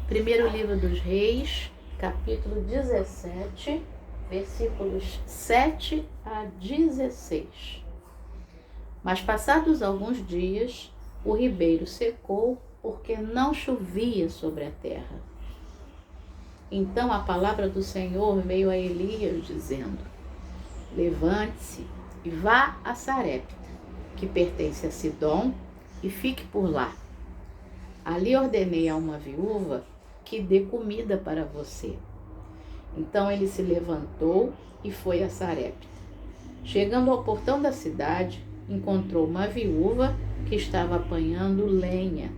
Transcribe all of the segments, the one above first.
Primeiro livro dos Reis, capítulo 17, versículos 7 a 16. Mas passados alguns dias, o ribeiro secou, porque não chovia sobre a terra. Então a palavra do Senhor veio a Elias, dizendo: levante-se e vá a Sarepta, que pertence a Sidom, e fique por lá. Ali ordenei a uma viúva que dê comida para você. Então ele se levantou e foi a Sarepta. Chegando ao portão da cidade, encontrou uma viúva que estava apanhando lenha.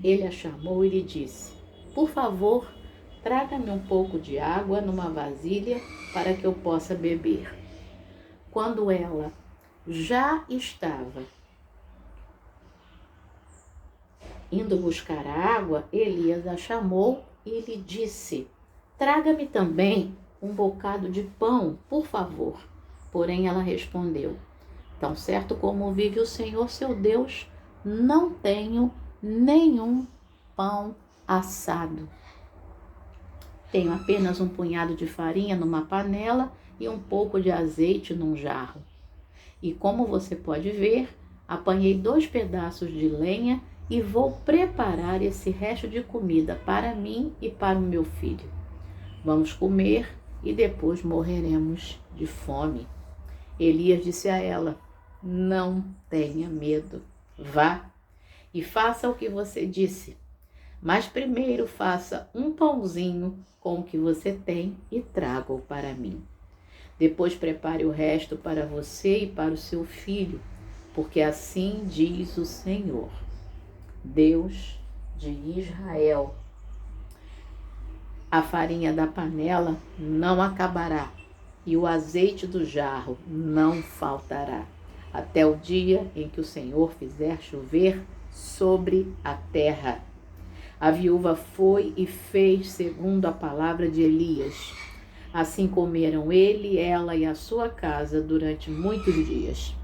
Ele a chamou e lhe disse: por favor, traga-me um pouco de água numa vasilha para que eu possa beber. Quando ela já estava indo buscar a água, Elias a chamou e lhe disse: traga-me também um bocado de pão, por favor. Porém ela respondeu: tão certo como vive o Senhor seu Deus, não tenho nenhum pão assado. Tenho apenas um punhado de farinha numa panela e um pouco de azeite num jarro. E como você pode ver, apanhei 2 pedaços de lenha e vou preparar esse resto de comida para mim e para o meu filho. Vamos comer e depois morreremos de fome. Elias disse a ela: não tenha medo, vá e faça o que você disse. Mas primeiro faça um pãozinho com o que você tem e traga-o para mim. Depois prepare o resto para você e para o seu filho, porque assim diz o Senhor, Deus de Israel: a farinha da panela não acabará e o azeite do jarro não faltará, até o dia em que o Senhor fizer chover sobre a terra. A viúva foi e fez segundo a palavra de Elias. Assim comeram ele, ela e a sua casa durante muitos dias.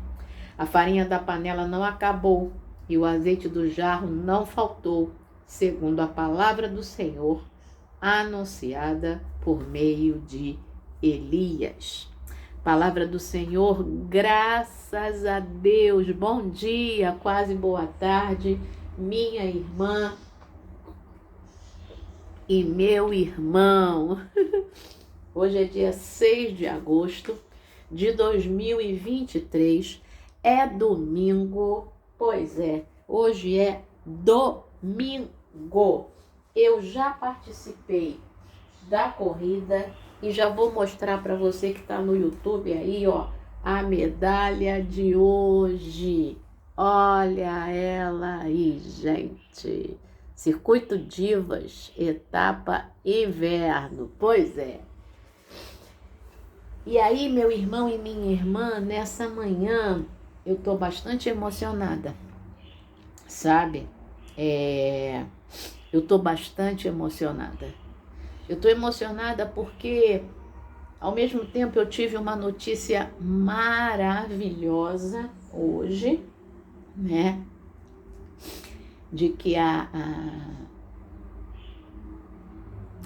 A farinha da panela não acabou e o azeite do jarro não faltou, segundo a palavra do Senhor, anunciada por meio de Elias. Palavra do Senhor, graças a Deus. Bom dia, quase boa tarde, minha irmã e meu irmão. Hoje é dia 6 de agosto de 2023, é domingo, pois é, hoje é domingo. Eu já participei da corrida e já vou mostrar para você que está no YouTube aí, ó, a medalha de hoje. Olha ela aí, gente. Circuito Divas, etapa inverno, pois é. E aí, meu irmão e minha irmã, nessa manhã eu tô bastante emocionada, sabe? Eu tô bastante emocionada. Eu tô emocionada porque, ao mesmo tempo, eu tive uma notícia maravilhosa hoje, né? De que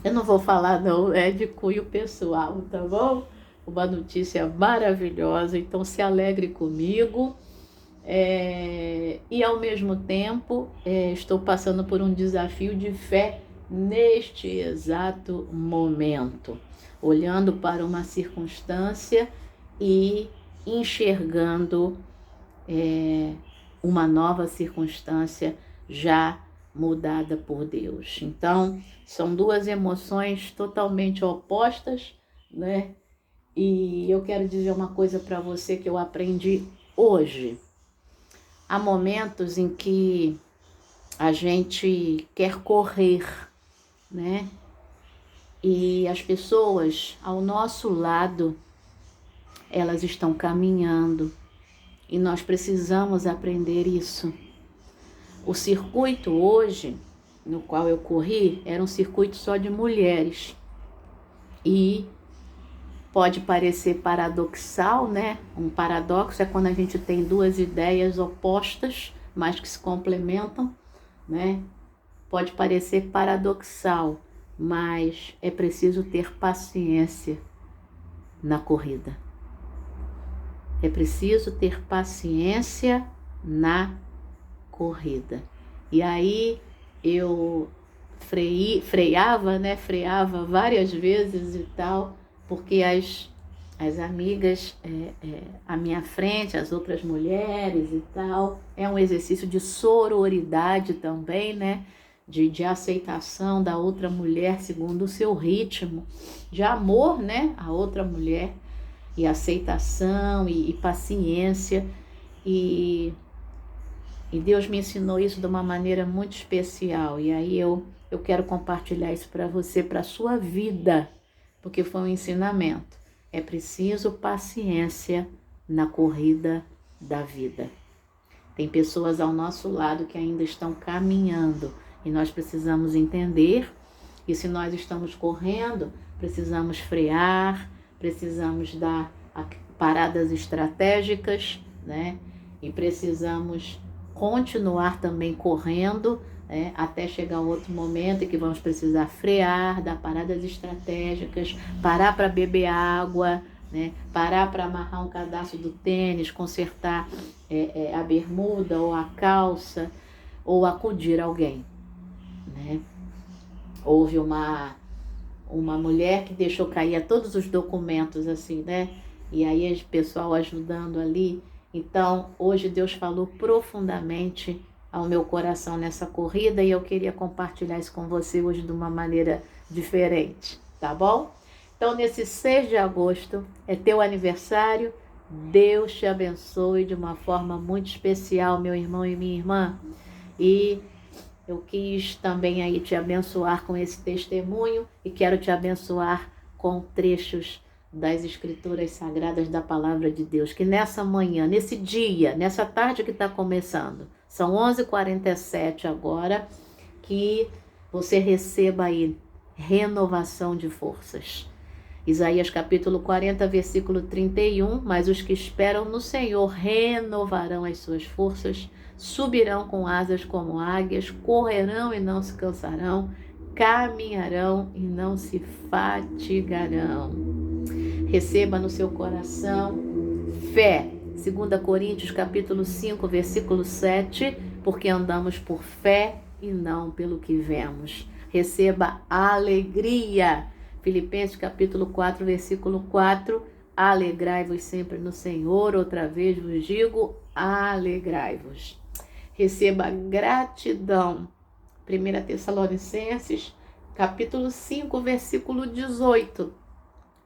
eu não vou falar não, é de cunho pessoal, tá bom? Uma notícia maravilhosa, então se alegre comigo. E ao mesmo tempo estou passando por um desafio de fé neste exato momento, olhando para uma circunstância e enxergando uma nova circunstância já mudada por Deus. Então, são 2 emoções totalmente opostas, né? E eu quero dizer uma coisa para você que eu aprendi hoje. Há momentos em que a gente quer correr, né? E as pessoas ao nosso lado, elas estão caminhando e nós precisamos aprender isso. O circuito hoje, no qual eu corri, era um circuito só de mulheres. E pode parecer paradoxal, né? Um paradoxo é quando a gente tem 2 ideias opostas, mas que se complementam, né? Pode parecer paradoxal, mas é preciso ter paciência na corrida. É preciso ter paciência na corrida. E aí eu freava várias vezes e tal, porque as amigas à minha frente, as outras mulheres e tal, é um exercício de sororidade também, né? De aceitação da outra mulher segundo o seu ritmo, de amor, né? A outra mulher, e aceitação e paciência. E Deus me ensinou isso de uma maneira muito especial. E aí eu quero compartilhar isso para você, para a sua vida, porque foi um ensinamento. É preciso paciência na corrida da vida. Tem pessoas ao nosso lado que ainda estão caminhando e nós precisamos entender. E se nós estamos correndo, precisamos frear, precisamos dar paradas estratégicas, né? E precisamos continuar também correndo, até chegar outro momento em que vamos precisar frear, dar paradas estratégicas, parar para beber água, né? Parar para amarrar um cadastro do tênis, consertar a bermuda ou a calça, ou acudir alguém, né? Houve uma mulher que deixou cair todos os documentos assim, né? E aí o pessoal ajudando ali. Então, hoje Deus falou profundamente ao meu coração nessa corrida e eu queria compartilhar isso com você hoje de uma maneira diferente, tá bom? Então, nesse 6 de agosto, é teu aniversário. Deus te abençoe de uma forma muito especial, meu irmão e minha irmã. E eu quis também aí te abençoar com esse testemunho e quero te abençoar com trechos das Escrituras Sagradas da Palavra de Deus. Que nessa manhã, nesse dia, nessa tarde que está começando, são 11h47 agora, que você receba aí renovação de forças. Isaías capítulo 40, versículo 31, mas os que esperam no Senhor renovarão as suas forças, subirão com asas como águias, correrão e não se cansarão, caminharão e não se fatigarão. Receba no seu coração fé. 2 Coríntios capítulo 5, versículo 7, porque andamos por fé e não pelo que vemos. Receba alegria. Filipenses capítulo 4, versículo 4, alegrai-vos sempre no Senhor, outra vez vos digo, alegrai-vos. Receba gratidão. 1 Tessalonicenses capítulo 5, versículo 18,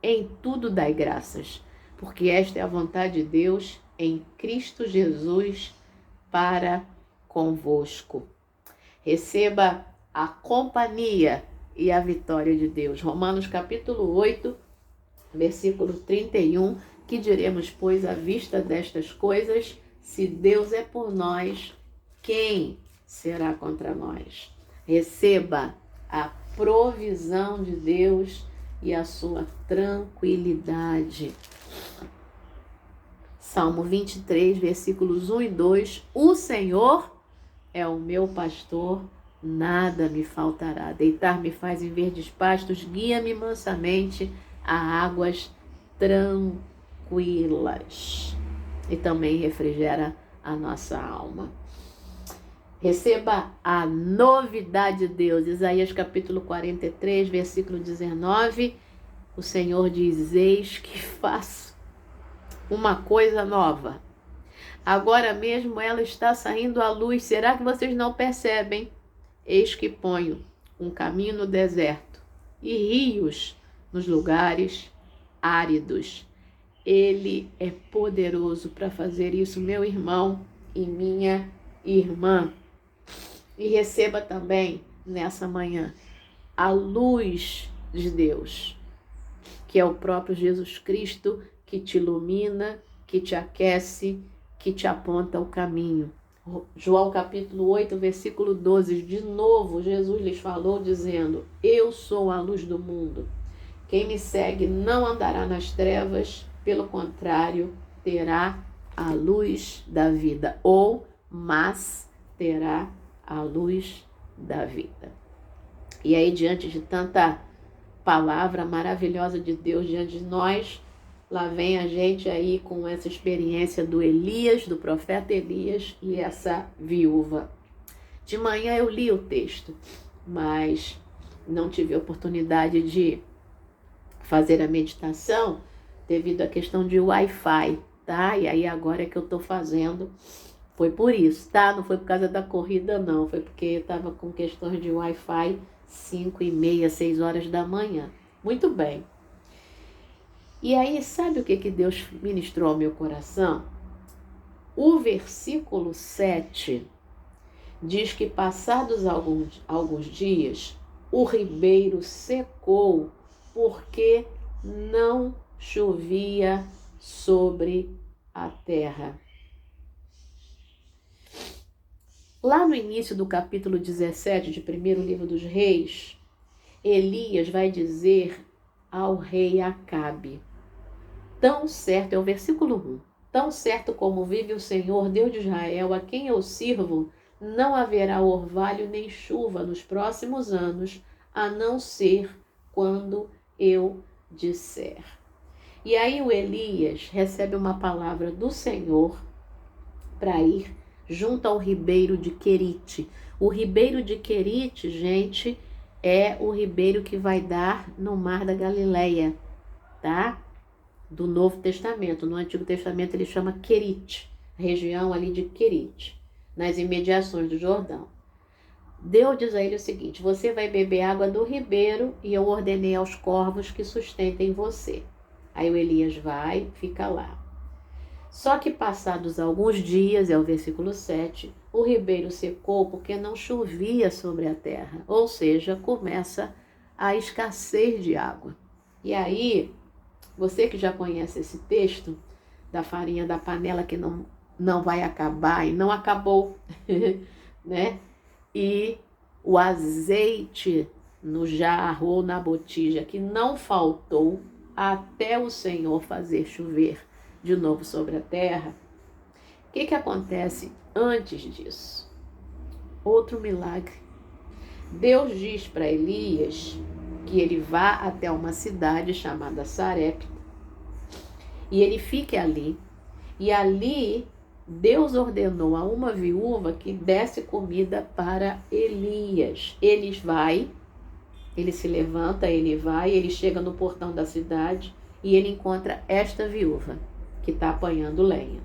em tudo dai graças, porque esta é a vontade de Deus em Cristo Jesus para convosco. Receba a companhia e a vitória de Deus. Romanos capítulo 8, versículo 31, que diremos, pois, à vista destas coisas, se Deus é por nós, quem será contra nós? Receba a provisão de Deus e a sua tranquilidade. Salmo 23, versículos 1 e 2, o Senhor é o meu pastor, nada me faltará. Deitar-me faz em verdes pastos, guia-me mansamente a águas tranquilas. E também refrigera a nossa alma. Receba a novidade de Deus. Isaías capítulo 43, versículo 19. O Senhor diz, eis que faço uma coisa nova. Agora mesmo ela está saindo à luz. Será que vocês não percebem? Eis que ponho um caminho no deserto e rios nos lugares áridos. Ele é poderoso para fazer isso, meu irmão e minha irmã. E receba também nessa manhã a luz de Deus, que é o próprio Jesus Cristo, que te ilumina, que te aquece, que te aponta o caminho. João capítulo 8, versículo 12, de novo Jesus lhes falou dizendo, eu sou a luz do mundo. Quem me segue não andará nas trevas, pelo contrário, terá a luz da vida, mas terá a luz da vida. E aí, diante de tanta palavra maravilhosa de Deus diante de nós, lá vem a gente aí com essa experiência do Elias, do profeta Elias e essa viúva. De manhã eu li o texto, mas não tive a oportunidade de fazer a meditação devido à questão de Wi-Fi, tá? E aí agora é que eu tô fazendo. Foi por isso, tá? Não foi por causa da corrida, não. Foi porque eu tava com questões de Wi-Fi 5h30, 6 horas da manhã. Muito bem. E aí, sabe o que Deus ministrou ao meu coração? O versículo 7 diz que passados alguns dias, o ribeiro secou porque não chovia sobre a terra. Lá no início do capítulo 17 de primeiro livro dos Reis, Elias vai dizer ao rei Acabe, tão certo, é o versículo 1, tão certo como vive o Senhor, Deus de Israel, a quem eu sirvo, não haverá orvalho nem chuva nos próximos anos, a não ser quando eu disser. E aí o Elias recebe uma palavra do Senhor para ir junto ao ribeiro de Querite. O ribeiro de Querite, gente, é o ribeiro que vai dar no Mar da Galileia, tá? Do Novo Testamento. No Antigo Testamento ele chama Querite, região ali de Querite, nas imediações do Jordão. Deus diz a ele o seguinte: você vai beber água do ribeiro e eu ordenei aos corvos que sustentem você. Aí o Elias vai, fica lá. Só que passados alguns dias, é o versículo 7, o ribeiro secou porque não chovia sobre a terra. Ou seja, começa a escassez de água. E aí, você que já conhece esse texto, da farinha da panela que não vai acabar, e não acabou, né? E o azeite no jarro ou na botija que não faltou até o Senhor fazer chover de novo sobre a terra. O que acontece antes disso? Outro milagre. Deus diz para Elias que ele vá até uma cidade chamada Sarepta e ele fique ali. E ali Deus ordenou a uma viúva que desse comida para Elias. Ele se levanta, ele vai, ele chega no portão da cidade e ele encontra esta viúva que está apanhando lenha.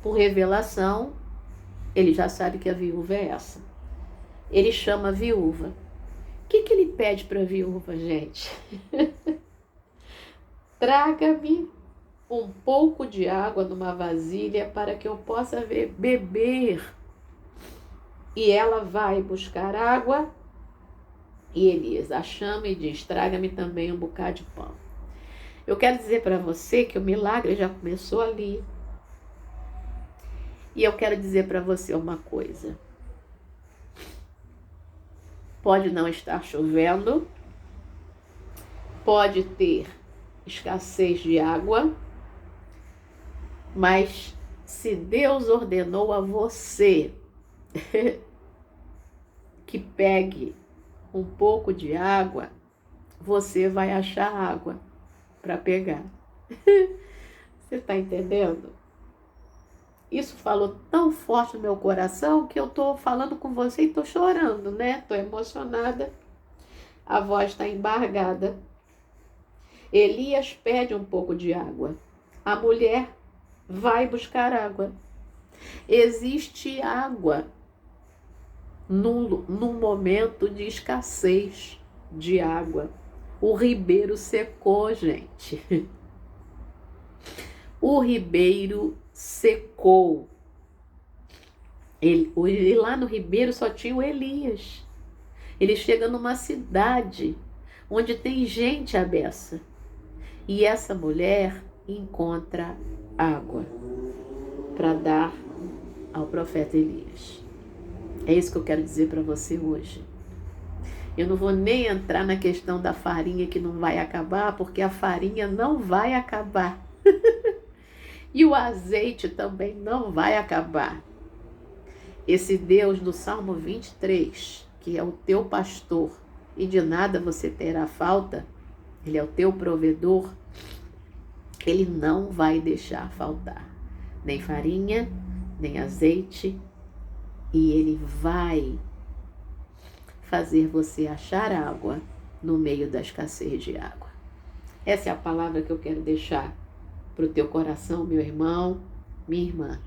Por revelação, ele já sabe que a viúva é essa. Ele chama a viúva. O que ele pede para a viúva, gente? Traga-me um pouco de água numa vasilha para que eu possa beber. E ela vai buscar água e Elias a chama e diz: traga-me também um bocado de pão. Eu quero dizer para você que o milagre já começou ali. E eu quero dizer para você uma coisa. Pode não estar chovendo, pode ter escassez de água, mas se Deus ordenou a você que pegue um pouco de água, você vai achar água para pegar. Você está entendendo? Isso falou tão forte no meu coração que eu estou falando com você e estou chorando, né? Estou emocionada. A voz está embargada. Elias pede um pouco de água. A mulher vai buscar água. Existe água num momento de escassez de água. O ribeiro secou, gente. O ribeiro secou. E lá no ribeiro só tinha o Elias. Ele chega numa cidade onde tem gente à beça. E essa mulher encontra água para dar ao profeta Elias. É isso que eu quero dizer para você hoje. Eu não vou nem entrar na questão da farinha que não vai acabar, porque a farinha não vai acabar. E o azeite também não vai acabar. Esse Deus do Salmo 23, que é o teu pastor e de nada você terá falta, Ele é o teu provedor, Ele não vai deixar faltar nem farinha, nem azeite, e Ele vai fazer você achar água no meio da escassez de água. Essa é a palavra que eu quero deixar para o teu coração, meu irmão, minha irmã.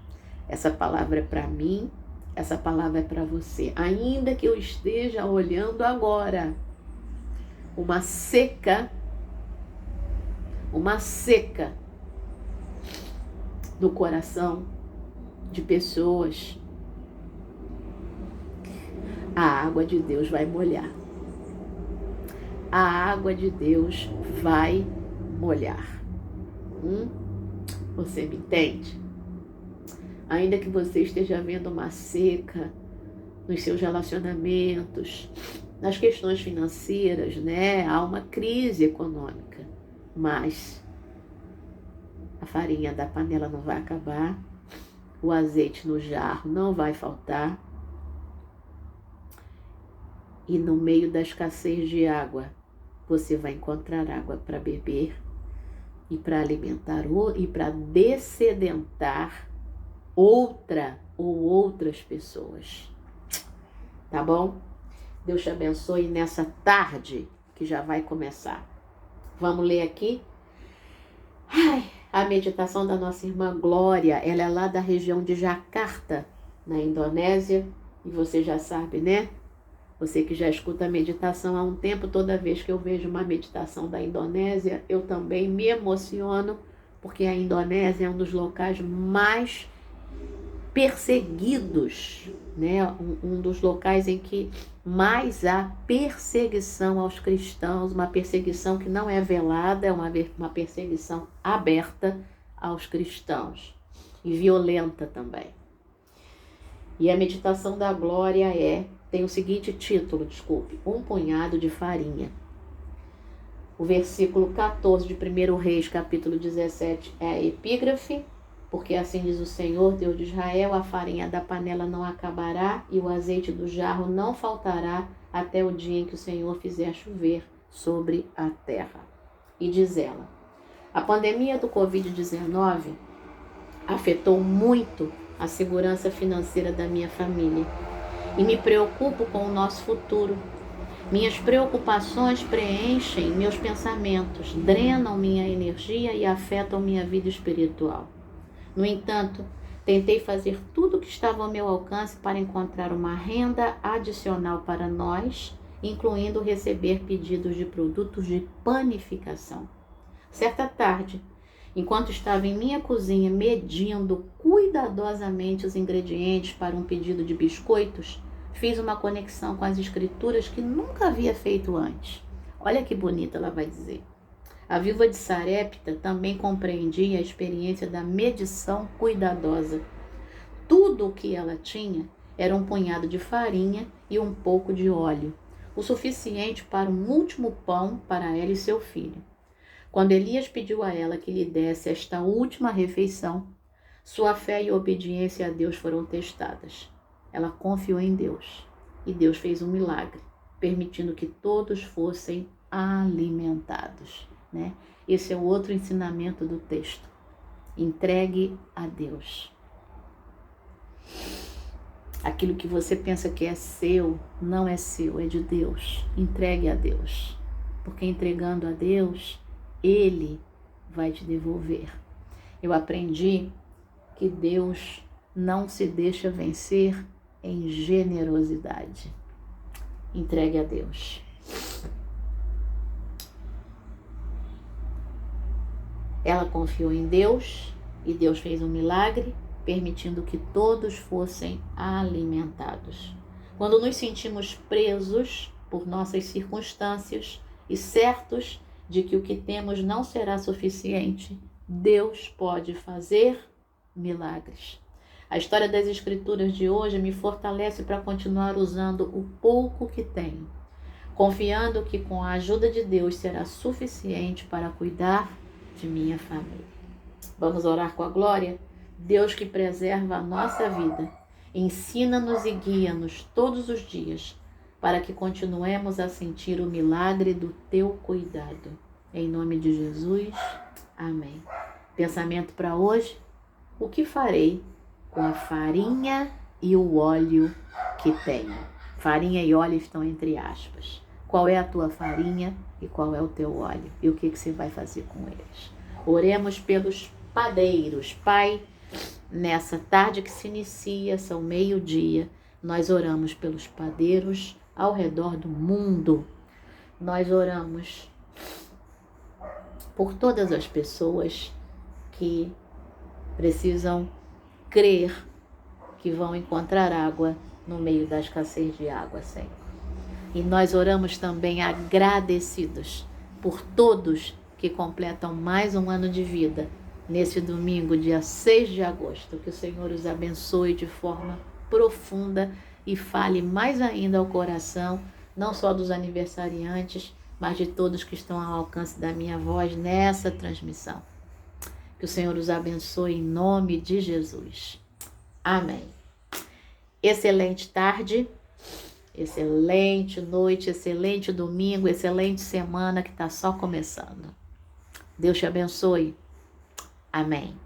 Essa palavra é para mim, essa palavra é para você. Ainda que eu esteja olhando agora uma seca no coração de pessoas, a água de Deus vai molhar. A água de Deus vai molhar. Você me entende? Ainda que você esteja vendo uma seca nos seus relacionamentos, nas questões financeiras, né? Há uma crise econômica, mas a farinha da panela não vai acabar, o azeite no jarro não vai faltar, e no meio da escassez de água, você vai encontrar água para beber e para alimentar e para dessedentar outra ou outras pessoas. Tá bom? Deus te abençoe nessa tarde que já vai começar. Vamos ler aqui? A meditação da nossa irmã Glória, ela é lá da região de Jakarta, na Indonésia, e você já sabe, né? Você que já escuta a meditação há um tempo, toda vez que eu vejo uma meditação da Indonésia, eu também me emociono, porque a Indonésia é um dos locais mais perseguidos, né? Um dos locais em que mais há perseguição aos cristãos, uma perseguição que não é velada, é uma perseguição aberta aos cristãos e violenta também. E a meditação da Glória tem o seguinte título, um punhado de farinha. O versículo 14 de 1 Reis, capítulo 17, é a epígrafe, porque assim diz o Senhor, Deus de Israel, a farinha da panela não acabará e o azeite do jarro não faltará até o dia em que o Senhor fizer chover sobre a terra. E diz ela, a pandemia do Covid-19 afetou muito a segurança financeira da minha família e me preocupo com o nosso futuro. Minhas preocupações preenchem meus pensamentos, drenam minha energia e afetam minha vida espiritual. No entanto, tentei fazer tudo o que estava ao meu alcance para encontrar uma renda adicional para nós, incluindo receber pedidos de produtos de panificação. Certa tarde, enquanto estava em minha cozinha medindo cuidadosamente os ingredientes para um pedido de biscoitos, fiz uma conexão com as escrituras que nunca havia feito antes. Olha que bonita ela vai dizer. A viúva de Sarepta também compreendia a experiência da medição cuidadosa. Tudo o que ela tinha era um punhado de farinha e um pouco de óleo, o suficiente para um último pão para ela e seu filho. Quando Elias pediu a ela que lhe desse esta última refeição, sua fé e obediência a Deus foram testadas. Ela confiou em Deus e Deus fez um milagre, permitindo que todos fossem alimentados. Né? Esse é o outro ensinamento do texto. Entregue a Deus. Aquilo que você pensa que é seu, não é seu, é de Deus. Entregue a Deus. Porque entregando a Deus, Ele vai te devolver. Eu aprendi que Deus não se deixa vencer em generosidade. Entregue a Deus. Ela confiou em Deus e Deus fez um milagre, permitindo que todos fossem alimentados. Quando nos sentimos presos por nossas circunstâncias e certos de que o que temos não será suficiente, Deus pode fazer milagres. A história das Escrituras de hoje me fortalece para continuar usando o pouco que tenho, confiando que com a ajuda de Deus será suficiente para cuidar de minha família. Vamos orar com a Glória? Deus que preserva a nossa vida, ensina-nos e guia-nos todos os dias para que continuemos a sentir o milagre do teu cuidado. Em nome de Jesus, amém. Pensamento para hoje: o que farei com a farinha e o óleo que tenho? Farinha e óleo estão entre aspas. Qual é a tua farinha e qual é o teu óleo? E o que você vai fazer com eles? Oremos pelos padeiros. Pai, nessa tarde que se inicia, são 12:00, nós oramos pelos padeiros ao redor do mundo. Nós oramos por todas as pessoas que precisam crer que vão encontrar água no meio da escassez de água, Senhor. E nós oramos também agradecidos por todos que completam mais um ano de vida nesse domingo, dia 6 de agosto. Que o Senhor os abençoe de forma profunda e fale mais ainda ao coração, não só dos aniversariantes, mas de todos que estão ao alcance da minha voz nessa transmissão. Que o Senhor os abençoe em nome de Jesus. Amém. Excelente tarde, excelente noite, excelente domingo, excelente semana que está só começando. Deus te abençoe. Amém.